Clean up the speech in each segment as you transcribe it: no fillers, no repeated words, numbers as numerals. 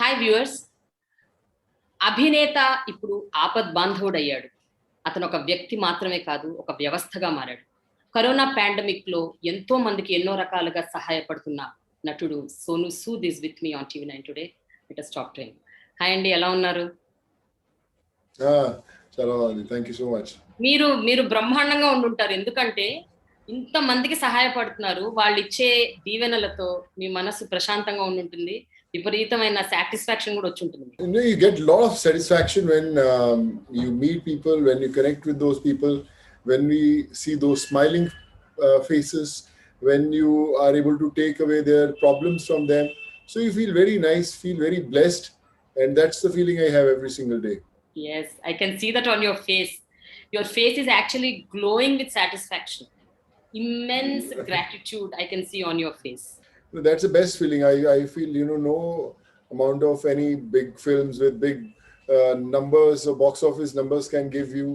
Hi viewers. అభినేత ఇప్పుడు ఆపద్ బాంధవుడయ్యాడు. అతను ఒక వ్యక్తి మాత్రమే కాదు, ఒక వ్యవస్థగా మారాడు. కరోనా పాండమిక్‌లో ఎంతో మందికి ఎన్నో రకాలుగా సహాయపడుతున్న నటుడు Sonu Sood is with me on TV 9 today. Let us talk to him. Hi అండి, ఎలా ఉన్నారు? చాలా బాగుంది. Thank you so much. మీరు బ్రహ్మాండంగా ఉండుంటారు. ఎందుకంటే ఇంతమందికి సహాయపడుతున్నారు. వాళ్ళిచ్చే దీవెనలతో మీ మనసు ప్రశాంతంగా ఉండుంటుంది. విపరీతమైన సాటిస్ఫాక్షన్ కూడా వచ్చుంటుంది. You get a lot of satisfaction when you meet people, when you connect with those people, when we see those smiling faces, when you are able to take away their problems from them. So you feel very nice, feel very blessed, and that's the feeling I have every single day. Yes, I can see that on your face. Your face is actually glowing with satisfaction. Immense gratitude I can see on your face. That's the best feeling. I feel, no amount of any big films with big numbers or box office numbers can give you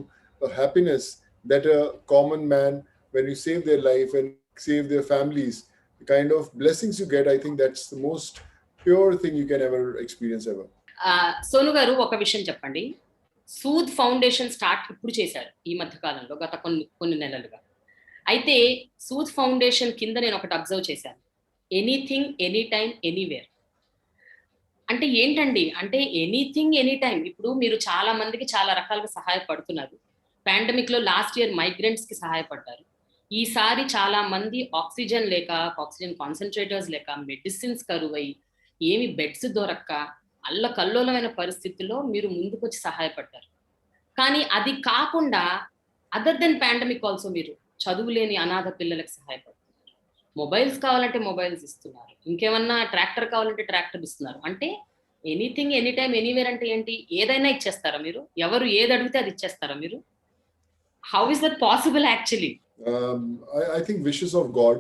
a happiness that a common man, when you save their life and save their families, the kind of blessings you get, I think that's the most pure thing you can ever experience ever. Sonu గారు, ఒక విషయం చెప్పండి. Sood foundation start ఇప్పుడు చేశారు ఈ మధ్య కాలంలో, గత కొన్ని నెలలుగా. అయితే సూద్ ఫౌండేషన్ కింద నేను ఒకటి అబ్జర్వ్ చేశాను. Anything any time anywhere. అంటే ఏంటండి? అంటే ఎనీథింగ్ ఎనీ టైం. ఇప్పుడు మీరు చాలా మందికి చాలా రకాలుగా సహాయపడుతున్నారు. పాండమిక్ లో లాస్ట్ ఇయర్ మైగ్రెంట్స్ కి సహాయపడ్డారు. ఈసారి చాలా మంది ఆక్సిజన్ లేక, ఆక్సిజన్ కాన్సన్ట్రేటర్స్ లేక, మెడిసిన్స్ కరువై, ఏమి బెడ్స్ దొరక్క అల్లకల్లోలమైన పరిస్థితుల్లో మీరు ముందుకొచ్చి సహాయపడ్డారు. కానీ అది కాకుండా అదర్ దెన్ పాండమిక్ ఆల్సో మీరు చదువులేని అనాథ పిల్లలకు సహాయపడుతున్నారు. మొబైల్స్ కావాలంటే మొబైల్స్ ఇస్తున్నారు. ఇంకేమన్నా ట్రాక్టర్ కావాలంటే ట్రాక్టర్ ఇస్తున్నారు. అంటే ఎనీథింగ్ ఎనీ టైం ఎనీవేర్ అంటే ఏంటి? ఏదైనా ఇచ్చేస్తారా మీరు? ఎవరు ఏది అడిగితే అది ఇచ్చేస్తారా మీరు? How is that possible actually? I think wishes of God.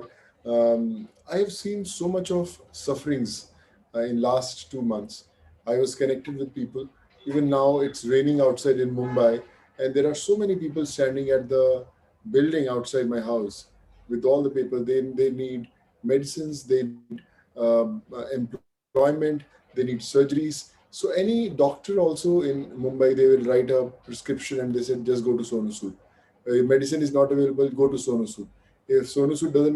I have seen so much of sufferings in last 2 months. I was connected with people. Even now it's raining outside in Mumbai, and there are so many people standing at the building outside my house with all the people. They need medicines, they need employment, they need surgeries. So any doctor also in Mumbai, they will write a prescription and they said just go to Sonu Sood. If medicine is not available, go to Sonu Sood. If Sonu Sood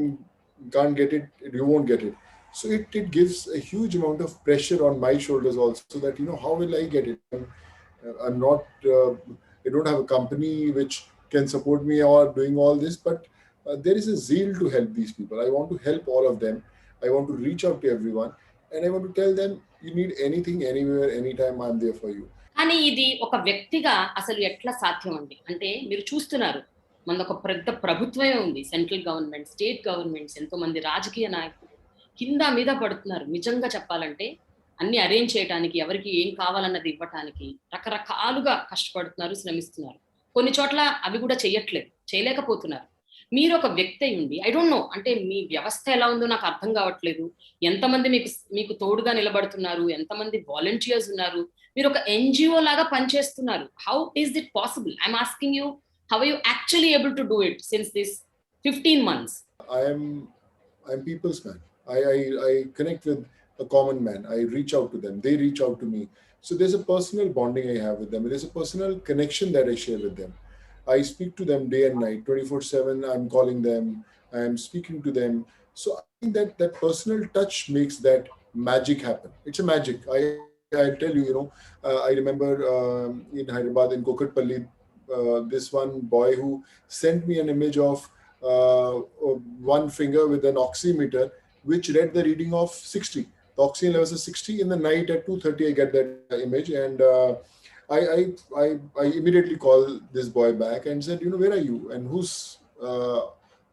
can't get it, you won't get it. So it gives a huge amount of pressure on my shoulders also, that how will I get it? I'm not I don't have a company which can support me or doing all this, but there is a zeal to help these people. I want to help all of them. I want to reach out to everyone, and I want to tell them, you need anything, anywhere, anytime, I'm there for you. కానీ ఇది ఒక వ్యక్తిగా అసలు ఎట్లా సాధ్యం అండి? అంటే మీరు చూస్తున్నారు, మనకు ఒక పెద్ద ప్రభుత్వమే ఉంది. సెంట్రల్ గవర్నమెంట్, స్టేట్ గవర్నమెంట్స్, ఎంతో మంది రాజకీయ నాయకులు కింద మీద పడుతున్నారు. నిజంగా చెప్పాలంటే అన్ని అరేంజ్ చేయడానికి, ఎవరికి ఏం కావాలన్నది ఇవ్వటానికి రకరకాలుగా కష్టపడుతున్నారు, శ్రమిస్తున్నారు. కొన్ని చోట్ల అవి కూడా చేయలేకపోతున్నారు. మీరు ఒక వ్యక్తి అయి ఉండి, ఐ డోంట్ నో, అంటే మీ వ్యవస్థ ఎలా ఉందో నాకు అర్థం కావట్లేదు. ఎంతమంది మీకు తోడుగా నిలబడుతున్నారు, ఎంతమంది వాలంటీర్స్ ఉన్నారు, మీరు ఒక ఎన్జిఓ లాగా పనిచేస్తున్నారు. How is it possible? I'm asking you, how are you actually able to do it since this 15 months? I'm people's man. I connect with a common man. I reach out to them. They reach out to me. So there's a personal bonding I have with them. There's a personal connection that I share with them. I speak to them day and night, 24/7. I'm calling them. I'm speaking to them. So I think that personal touch makes that magic happen. It's a magic. I'll tell you, I remember in Hyderabad, in Kokatpalli, this one boy who sent me an image of one finger with an oximeter, which read the reading of 60. The oxygen levels are 60. In the night at 2:30, I get that image, and I immediately call this boy back and said, where are you, and whose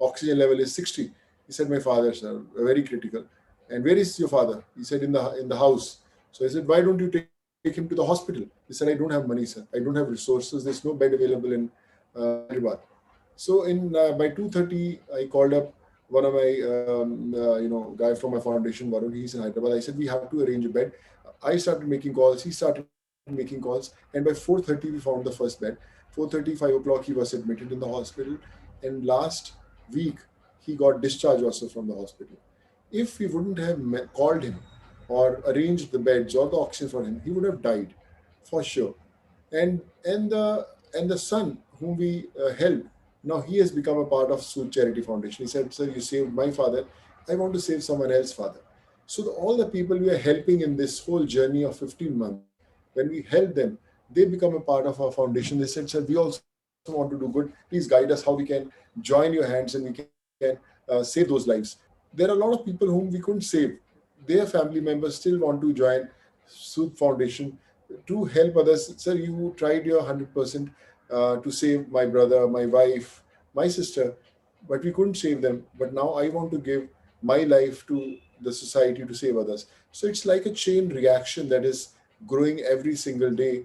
oxygen level is 60? He said, my father, sir, very critical. And where is your father? He said, in the house. So I said, why don't you take him to the hospital? He said, I don't have money, sir. I don't have resources. There's no bed available in Hyderabad. So by 2:30, I called up one of my guy from my foundation, Varun. He's in Hyderabad. I said, we have to arrange a bed. I started making calls. He started making calls, and by 4:30 we found the first bed. 4:30, 5 o'clock he was admitted in the hospital, and last week he got discharged also from the hospital. If we wouldn't have called him or arranged the beds or the oxygen for him, he would have died for sure. And and the and the son whom we helped, now he has become a part of Sood Charity Foundation. He said, "Sir, you saved my father. I want to save someone else's father." So all the people we are helping in this whole journey of 15 months, when we help them, they become a part of our foundation. They said, "Sir, we also want to do good. Please guide us how we can join your hands and we can save those lives." There are a lot of people whom we couldn't save. Their family members still want to join Sood Foundation to help others. Sir, you tried your 100% to save my brother, my wife, my sister, but we couldn't save them. But now I want to give my life to the society to save others. So it's like a chain reaction that is growing every single day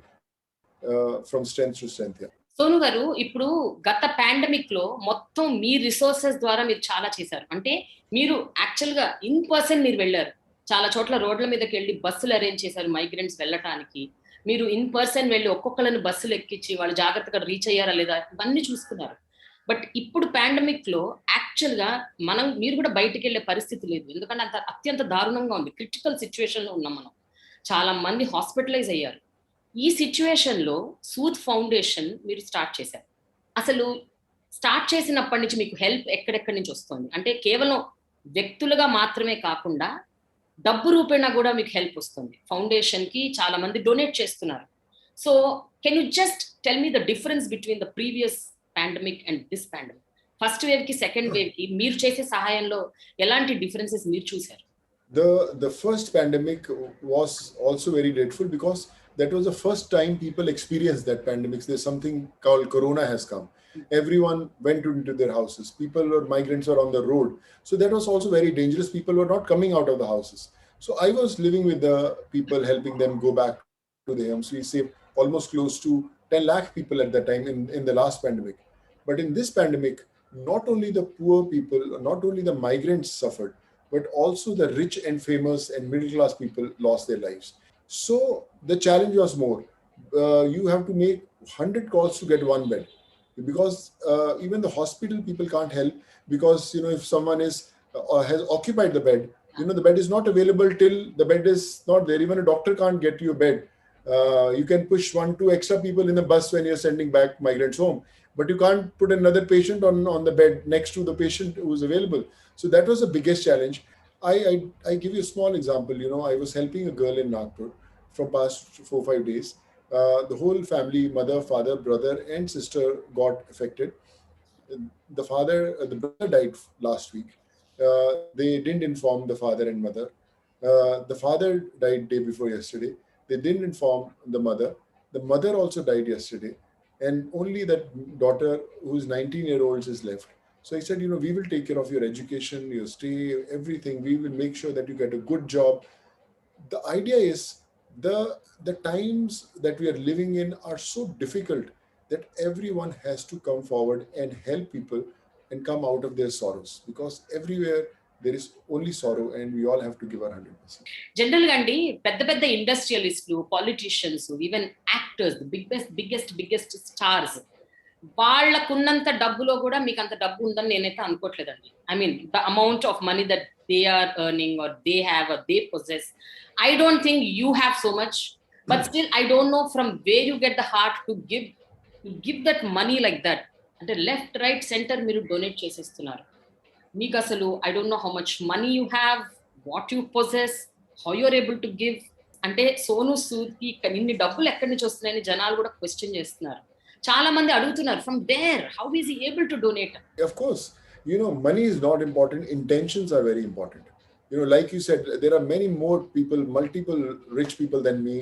from strength to strength. Yeah. Sonu గారు, ఇప్పుడు గత pandemic లో మొత్తం మీ resources ద్వారా మీరు చాలా చేశారు. అంటే మీరు యాక్చువల్ గా ఇన్ పర్సన్ మీరు వెళ్ళారు. చాలా చోట్ల రోడ్ల మీదకి వెళ్ళి బస్సులు అరేంజ్ చేశారు మైగ్రెంట్స్ వెళ్ళటానికి. మీరు ఇన్ పర్సన్ వెళ్ళి ఒక్కొక్కళ్ళని బస్సులు ఎక్కించి వాళ్ళు జాగ్రత్తగా రీచ్ అయ్యారా లేదా ఇవన్నీ చూసుకున్నారు. బట్ ఇప్పుడు పాండమిక్ లో యాక్చువల్ గా మీరు కూడా బయటికి వెళ్ళే పరిస్థితి లేదు. ఎందుకంటే అంత అత్యంత దారుణంగా ఉంది. క్రిటికల్ సిచ్యువేషన్ లో ఉన్నాం మనం. చాలా మంది హాస్పిటలైజ్ అయ్యారు. ఈ సిచ్యువేషన్ లో సూద్ ఫౌండేషన్ మీరు స్టార్ట్ చేశారు. అసలు స్టార్ట్ చేసినప్పటి నుంచి మీకు హెల్ప్ ఎక్కడెక్కడి నుంచి వస్తుంది? అంటే కేవలం వ్యక్తులుగా మాత్రమే కాకుండా డబ్బు రూపేణా కూడా మీకు హెల్ప్ వస్తుంది. ఫౌండేషన్ కి చాలా మంది డొనేట్ చేస్తున్నారు. So can you just tell me the difference between the previous pandemic and this pandemic? First wave కి సెకండ్ వేవ్ కి మీరు చేసే సహాయంలో ఎలాంటి డిఫరెన్సెస్ మీరు చూశారు? The first pandemic was also very dreadful because that was the first time people experienced that pandemic. There's something called Corona has come. Everyone went into their houses. People or migrants were on the road. So that was also very dangerous. People were not coming out of the houses. So I was living with the people, helping them go back to their homes. We saved almost close to 10 lakh people at that time in the last pandemic. But in this pandemic, not only the poor people, not only the migrants suffered, but also the rich and famous and middle class people lost their lives. So the challenge was more. You have to make 100 calls to get one bed, because even the hospital people can't help, because if someone has occupied the bed, the bed is not available till the bed is not there. Even a doctor can't get you a bed. You can push 1-2 extra people in the bus when you're sending back migrants home, but you can't put another patient on the bed next to the patient who's available. So that was the biggest challenge. I give you a small example. I was helping a girl in Nagpur from past 4-5 days. The whole family, mother, father, brother, and sister got affected. The brother died last week. They didn't inform the father and mother. The father died day before yesterday. They didn't inform the mother. The mother also died yesterday, and only that daughter, who's 19-year-old, is left. So I said, we will take care of your education, your stay, everything. We will make sure that you get a good job. The idea is the times that we are living in are so difficult that everyone has to come forward and help people and come out of their sorrows, because everywhere there is only sorrow and we all have to give our 100%. General గా అండి, పెద్ద పెద్ద ఇండస్ట్రియలిస్టులు, politicians, even actors, biggest stars, వాళ్ళకున్నంత డబ్బులో కూడా మీకు అంత డబ్బు ఉందని నేనైతే అనుకోవట్లేదండి. I mean the amount of money that they are earning or they have or they possess, I don't think you have so much. But still I don't know from where you get the heart to give that money like that. అంటే left right centre మీరు donate చేసేస్తున్నారు. మీకు అసలు I don't know how much money you have, what you possess, how you're able to give. అంటే సోను సూద్ కి ఇన్ని డబ్బులు ఎక్కడి నుంచి వస్తున్నాయని జనాలు కూడా క్వశ్చన్ చేస్తున్నారు. చాలా మంది అడుగుతున్నారు, from there how is he able to donate? Of course, money is not important. Intentions are very important. Like you said, there are many more people, multiple rich people than me,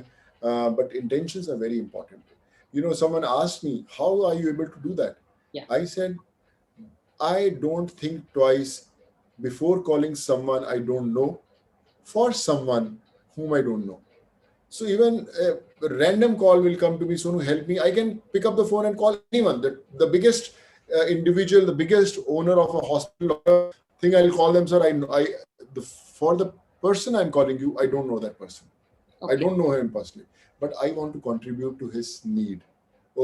but intentions are very important. Someone asked me, how are you able to do that? Yeah. I said, I don't think twice before calling someone I don't know for someone whom I don't know. So even a random call will come to me, Sonu, help me. I can pick up the phone and call anyone. The biggest individual, the biggest owner of a hospital thing, I'll call them, sir. For the person I'm calling you, I don't know that person. Okay. I don't know him personally, but I want to contribute to his need.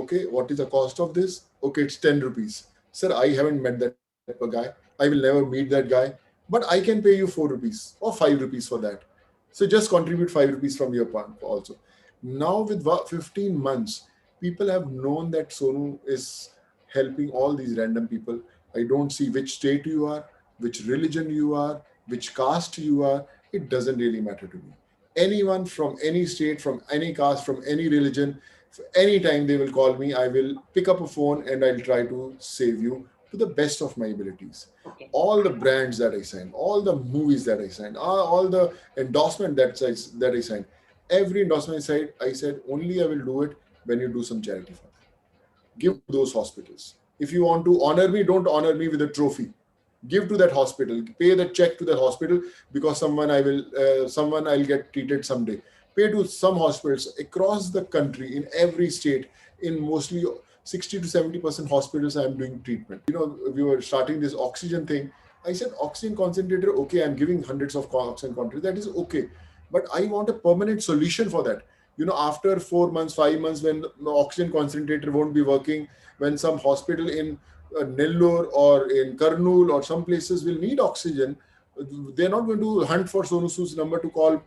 Okay, what is the cost of this? Okay, it's 10 rupees. Sir, I haven't met that guy. I will never meet that guy, but I can pay you 4 rupees or 5 rupees for that. So just contribute 5 rupees from your part also. Now with 15 months, people have known that Sonu is helping all these random people. I don't see which state you are, which religion you are, which caste you are. It doesn't really matter to me. Anyone from any state, from any caste, from any religion, anytime they will call me, I will pick up a phone and I'll try to save you to the best of my abilities. Okay. All the brands that I sign, all the movies that I sign, all the endorsement that I signed, every endorsement I said only I will do it when you do some charity for them. Give to those hospitals. If you want to honor me, don't honor me with a trophy. Give to that hospital. Pay the check to the hospital because someone I'll get treated someday. Pay to some hospitals across the country in every state. In mostly 60 to 70% hospitals, I'm doing treatment. We were starting this oxygen thing. I said oxygen concentrator. Okay, I'm giving hundreds of oxygen concentrators. That is okay, but I want a permanent solution for that. After 4 months, 5 months, when the oxygen concentrator won't be working, when some hospital in Nellore or in Karnool or some places will need oxygen, they're not going to hunt for Sonu Sood's number to call,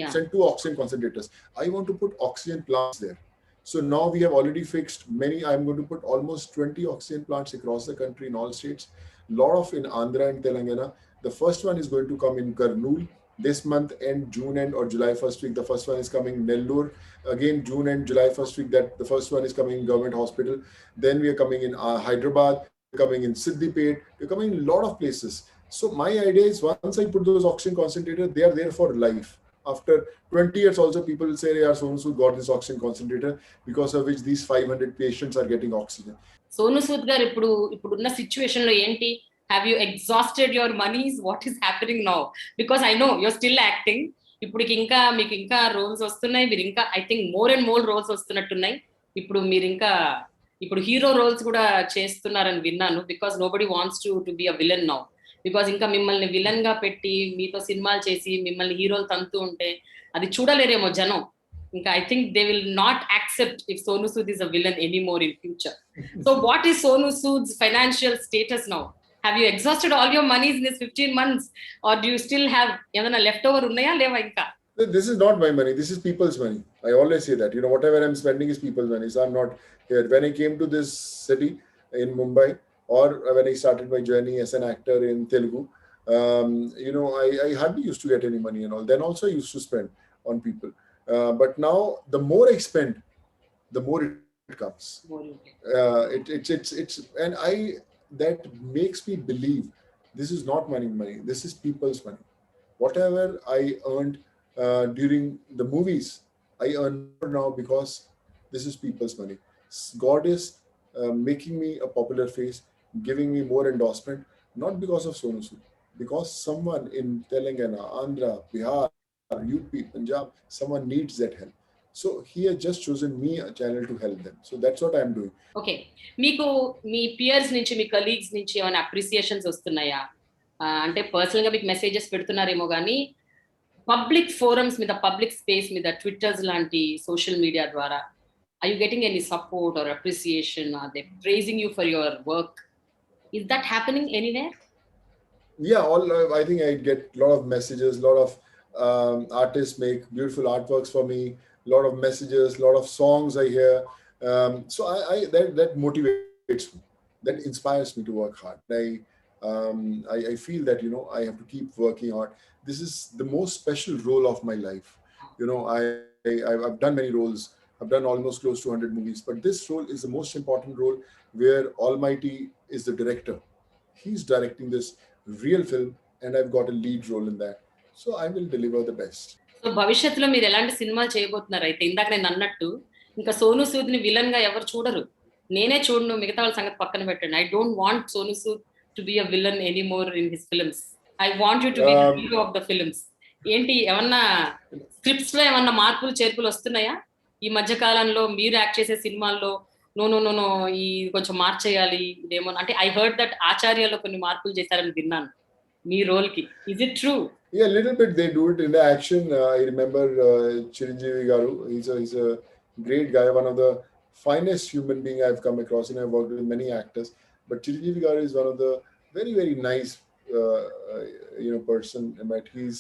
send 2 oxygen concentrators. I want to put oxygen plants there. So now we have already fixed many. I'm going to put almost 20 oxygen plants across the country in all states. Lot of in Andhra and Telangana. The first one is going to come in Karnool this month end, June end or July first week. The first one is coming Nellore. Again, June and July first week, that the first one is coming in government hospital. Then we are coming in Hyderabad, we're coming in Siddipet, we're coming in a lot of places. So my idea is once I put those oxygen concentrators, they are there for life. After 20 years also, people will say, yeah, Sonu Sood got this oxygen concentrator because of which these 500 patients are getting oxygen. Sonu Sood garu ఇప్పుడున్న situation లో ఏంటి? Have you exhausted your monies? What is happening now? Because I know you're still acting. ఇప్పుడు మీకు ఇంకా roles వస్తున్నాయి. మీరు ఇంకా I think more and more roles వస్తున్నట్టున్నాయి. మీరు ఇంకా హీరో రోల్స్ కూడా చేస్తున్నారని విన్నాను. Because nobody wants to be a villain now. Because ఇంకా మిమ్మల్ని విలన్ గా పెట్టి మీతో సినిమాలు చేసి మిమ్మల్ని హీరోలు తంతూ ఉంటే అది చూడలేరేమో జనం. ఇంకా I think they will not accept if Sonu Sood is a villain anymore in future. So what is Sonu Sood's financial status now? Have you exhausted all your monies in this 15 months or do you still have ఏమైనా leftover ఉన్నాయా లేవా ఇంకా? This is not my money. This is people's money. I always say that. Whatever I'm spending is people's money. So I'm not here. When I came to this city in Mumbai, or when I started my journey as an actor in Telugu, I hardly used to get any money and all. Then also I used to spend on people. But now, the more I spend, the more it comes. And that makes me believe this is not money. This is people's money. Whatever I earned during the movies, I earn more now because this is people's money. God is making me a popular face, giving me more endorsement, not because of Sonu Sood, because someone in Telangana, Andhra, Bihar, UP, Punjab, someone needs that help. So he has just chosen me a channel to help them. So that's what I'm doing. Okay. మీకు మీ Pierce నుంచి మీ colleagues నుంచి ఏమైనా appreciations వస్తున్నాయా? అంటే personal గా మీకు messages పెడుతున్నారేమో కానీ public forums మీద, పబ్లిక్ స్పేస్ మీద, ట్విట్టర్స్ లాంటి సోషల్ మీడియా ద్వారా are you getting any support or appreciation? Are they praising you for your work? Is that happening anywhere? Yeah, I think I get a lot of messages. A lot of artists make beautiful artworks for me. A lot of messages, a lot of songs I hear. So that motivates me. That inspires me to work hard. I feel that I have to keep working hard. This is the most special role of my life. I've done many roles. I've done almost close to 100 movies, but this role is the most important role where Almighty is the director. He's directing this real film and I've got a lead role in that. So I will deliver the best. So భవిష్యత్తులో మీరు ఎలాంటి సినిమాలు చేయబోతున్నారు? అయితే ఇందాక నేను అన్నట్టు ఇంకా సోను సూద్ ని విలన్ గా ఎవరు చూడరు. నేనే చూడను, మిగతా వాళ్ళ సంగతి పక్కన పెట్టండి. I don't want Sonu Sood to be a villain anymore in his films. I want you to be the hero of the films. ఏంటి ఏమన్నా స్క్రిప్ట్స్ లో ఏమన్నా మార్పులు చేర్పులు వస్తున్నాయా ఈ మధ్య కాలంలో? మీరు యాక్ట్ చేసే సినిమాల్లో నో ఈ కొంచెం మార్చేయాలి ఇదేమో అంటే ఐ హర్డ్ దట్ ఆచార్యలో కొన్ని మార్పులు చేశారని విన్నాను మీ రోల్ కి. Is it true? Yeah, a little bit they do it in the action. I remember Chiranjeevi Garu. He's a great guy, one of the finest human being I've come across, and I've worked with many actors. But Chiranjeevi Garu is one of the very, very nice person. But he's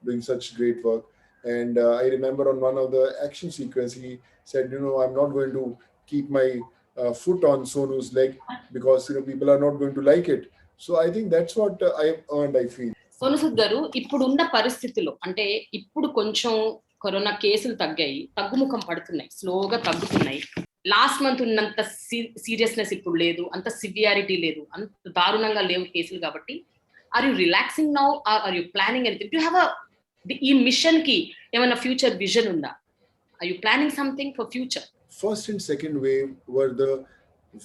doing such great work. And I remember on one of the action sequence, he said, I'm not going to keep my foot on Sonu's leg because people are not going to like it. So I think that's what I've earned, I feel. Sonu Sood గారు ఇప్పుడున్న పరిస్థితుల్లో అంటే ఇప్పుడు కొంచెం corona కేసులు తగ్గాయి, తగ్గుముఖం పడుతున్నాయి, స్లోగా తగ్గుతున్నాయి. లాస్ట్ మంత్ ఉన్నంత సీరియస్నెస్ ఇప్పుడు లేదు, అంత సివియారిటీ లేదు, అంత దారుణంగా లేవు కేసులు. కాబట్టి are you relaxing now are you planning anything? You have ఈ మిషన్ కి ఏమైనా ఫ్యూచర్ విజన్ ఉందా? Are you planning something for future? First and second wave were the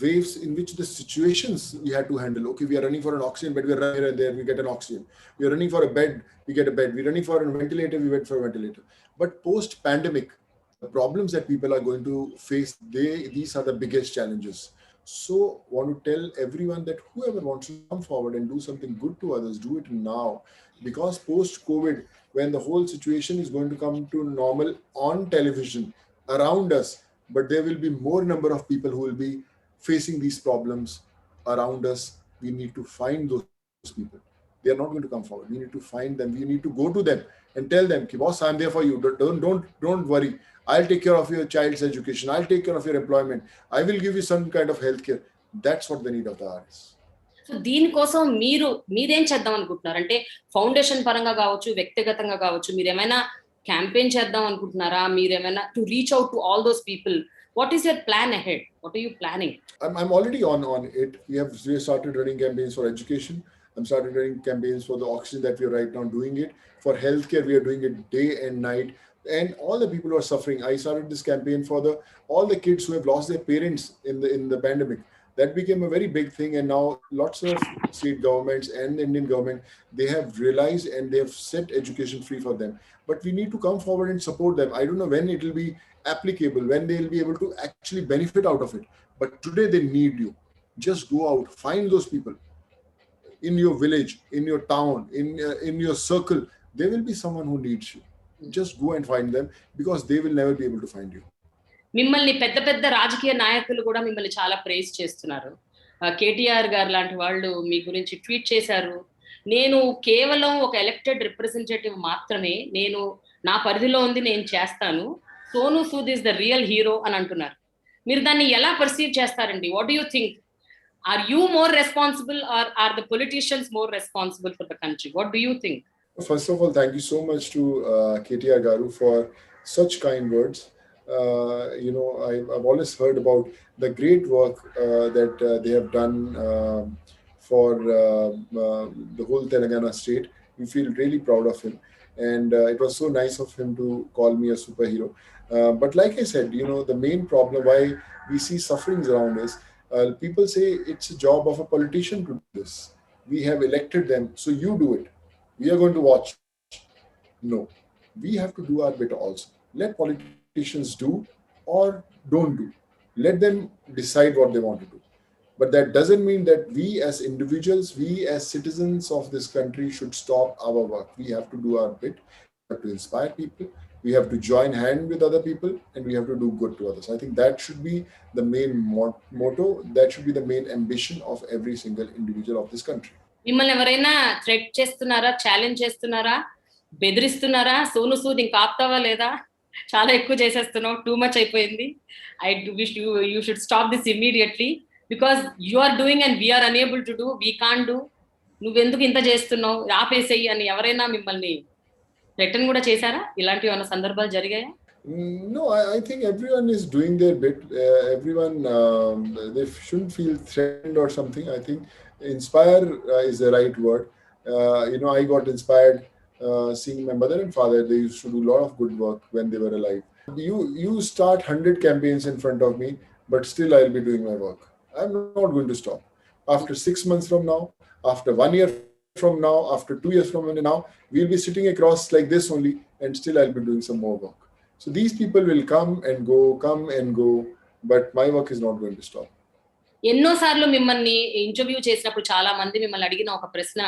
waves in which the situations we had to handle. Okay, we are running for an oxygen bed, we are running here and there, we get an oxygen. We are running for a bed, we get a bed. We are running for a ventilator, we went for a ventilator. But post-pandemic, the problems that people are going to face, these are the biggest challenges. So I want to tell everyone that whoever wants to come forward and do something good to others, do it now. Because post-COVID, when the whole situation is going to come to normal on television around us, but there will be more number of people who will be facing these problems around us. We need to find those people. They are not going to come forward. We need to find them. We need to go to them and tell them, boss, I'm there for you. Don't worry. I'll take care of your child's education. I'll take care of your employment. I will give you some kind of health care. That's what the need of the hour is. So దీనికోసం మీరేం చేద్దాం అనుకుంటున్నారు? అంటే foundation పరంగా కావచ్చు, వ్యక్తిగతంగా కావచ్చు, మీరేమైనా క్యాంపెయిన్ చేద్దాం అనుకుంటున్నారా? మీరేమైనా to reach out to all those people? What is your plan ahead? What are you planning? I'm already on it. We have started running campaigns for education. I'm started running campaigns for the oxygen that we are right now doing it. For healthcare, we are doing it day and night. And all the people who are suffering, I started this campaign for all the kids who have lost their parents in the pandemic. That became a very big thing, and now lots of state governments and the Indian government, they have realized and they have set education free for them. But we need to come forward and support them. I don't know when it will be applicable, when they will be able to actually benefit out of it. But today they need you. Just go out, find those people in your village, in your town, in your circle. There will be someone who needs you. Just go and find them, because they will never be able to find you. మిమ్మల్ని పెద్ద పెద్ద రాజకీయ నాయకులు కూడా మిమ్మల్ని చాలా praise చేస్తున్నారు. కేటీఆర్ గారు లాంటి వాళ్ళు మీ గురించి ట్వీట్ చేశారు, నేను కేవలం ఒక ఎలక్టెడ్ రిప్రజెంటేటివ్ మాత్రమే, నేను నా పరిధిలో ఉంది, నేను చేస్తాను, Sonu Sood is the real hero అని అంటున్నారు. మీరు దాన్ని ఎలా పర్సీవ్ చేస్తారండి? What do you think? Are you more responsible or are the politicians more responsible for the country? What do you think? First of all, thank you so much to KTR Garu for such kind words. I've always heard about the great work that they have done for the whole Telangana state. We feel really proud of him, and it was so nice of him to call me a superhero. But like I said, the main problem why we see sufferings around is people say it's a job of a politician to do this. We have elected them, so you do it. We are going to watch. No, we have to do our bit also. Let politicians do or don't do. Let them decide what they want to do. But that doesn't mean that we as individuals, we as citizens of this country should stop our work. We have to do our bit. We have to inspire people. We have to join hand with other people, and we have to do good to others. I think that should be the main motto. That should be the main ambition of every single individual of this country. మిమ్మల్ని ఎవరైనా threat చేస్తున్నారా, challenge చేస్తున్నారా, బెదిరిస్తున్నారా? సోను సూద్ ఇంకా ఆపుతావా లేదా? చాలా ఎక్కువ చేసేస్తున్నావు, టూ మచ్ అయిపోయింది, I wish you should stop this immediately because you are doing and we are unable to do, we can do, నువ్వెందుకు ఇంత చేస్తున్నావు, ఆపేసేయి అని ఎవరైనా మిమ్మల్ని థ్రెటన్ కూడా చేశారా? ఇలాంటివి ఏమైనా సందర్భాలు జరిగాయా? No, I think everyone is doing their bit. Everyone, they shouldn't feel threatened or something. I think inspire is the right word. I got inspired seeing my mother and father. They used to do a lot of good work when they were alive. You start 100 campaigns in front of me, but still I'll be doing my work. I'm not going to stop. After 6 months from now, after 1 year from now, after 2 years from now, we'll be sitting across like this only, and still I'll be doing some more work. So these people will come and go, but my work is not going to stop. ఎన్నోసార్లు మిమ్మల్ని interview చేసినప్పుడు చాలా మంది మిమ్మల్ని అడిగిన ఒక ప్రశ్న,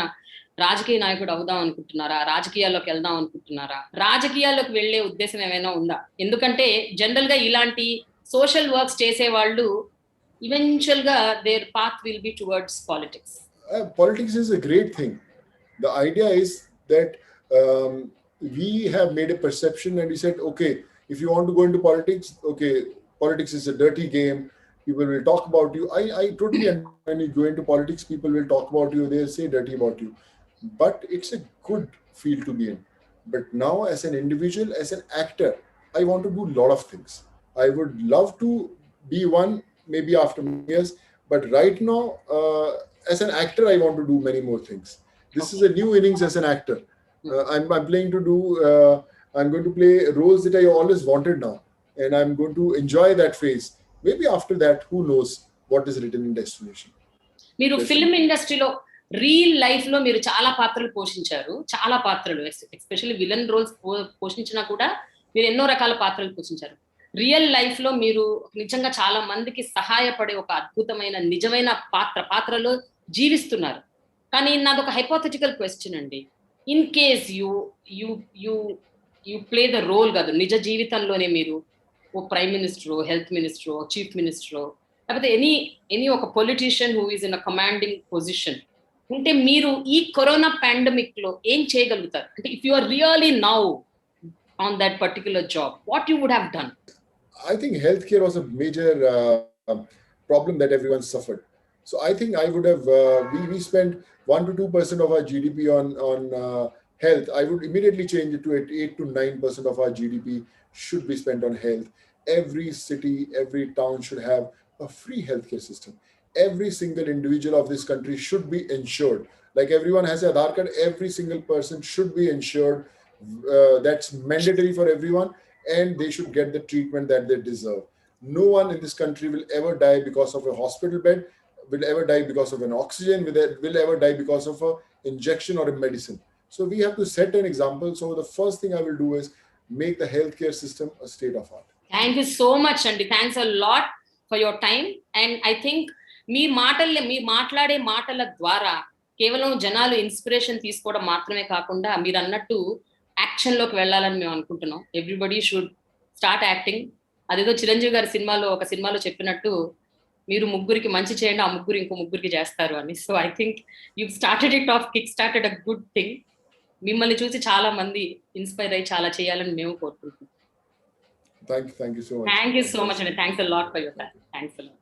రాజకీయ నాయకుడు అవుదాం అనుకుంటున్నారా, రాజకీయాల్లోకి వెళ్దాం అనుకుంటున్నారా? రాజకీయాల్లోకి వెళ్లే ఉద్దేశం ఏమైనా ఉందా? ఎందుకంటే జనరల్ గా ఇలాంటి సోషల్ వర్క్స్ చేసే వాళ్ళు ఈవెన్చువల్ గా their path will be towards politics. Politics is a great thing. The idea is that we have made a perception and we said, okay, if you want to go into politics, okay, politics is a dirty game. People will talk about you. I totally understand when you go into politics, people will talk about you, they'll say dirty about you. But it's a good field to be in. But now, as an individual, as an actor, I want to do a lot of things. I would love to be one maybe after many years, but right now, as an actor, I want to do many more things. This is a new innings as an actor. I'm playing to do. I'm going to play roles that I always wanted now, and I'm going to enjoy that phase. Maybe after that, who knows what is written in Destination. మీరు film ఇండస్ట్రీలో real life లో మీరు చాలా పాత్రలు పోషించారు, చాలా పాత్రలు, especially villain roles పోషించినా కూడా మీరు ఎన్నో రకాల పాత్రలు పోషించారు. రియల్ లైఫ్ లో మీరు నిజంగా చాలా మందికి సహాయపడే ఒక అద్భుతమైన నిజమైన పాత్రలో జీవిస్తున్నారు. కానీ నాది ఒక హైపోథెటికల్ క్వశ్చన్ అండి. In case you play the role కాదు, నిజ జీవితంలోనే మీరు ఓ prime minister, health minister, chief minister, లేకపోతే ఎనీ ఒక politician who is in a commanding position ఉంటే మీరు ఈ కరోనా పాండమిక్ లో ఏం చేయగలుగుతారు? అంటే if you are really now on that particular job, what you would have done? I think healthcare was a major problem that everyone suffered. So I think I would have, we spent 1 to 2% of our GDP on health. I would immediately change it to 8 to 9% of our GDP should be spent on health. Every city, every town should have a free healthcare system. Every single individual of this country should be insured. Like everyone has an Aadhaar card, every single person should be insured. That's mandatory for everyone, and they should get the treatment that they deserve. No one in this country will ever die because of a hospital bed, will ever die because of an oxygen, will ever die because of a injection or a medicine. So we have to set an example. So the first thing I will do is make the healthcare system a state of art. Thank you so much, Andy. Thanks a lot for your time. And I think మీ మాట్లాడే మాటల ద్వారా కేవలం జనాలు inspiration తీసుకోవడం మాత్రమే కాకుండా మీరు అన్నట్టు యాక్షన్లోకి వెళ్ళాలని మేము అనుకుంటున్నాం. Everybody should start acting. అదేదో చిరంజీవి గారి ఒక సినిమాలో చెప్పినట్టు, మీరు ముగ్గురికి మంచి చేయండి, ఆ ముగ్గురు ఇంకో ముగ్గురికి చేస్తారు అని. So I think you started it of, kick started a good thing. మిమ్మల్ని చూసి చాలా మంది ఇన్స్పైర్ అయ్యి చాలా చేయాలని మేము కోరుకుంటున్నాం. Thank you so much. Thank you so much, and thanks a lot for your time. Thanks a lot.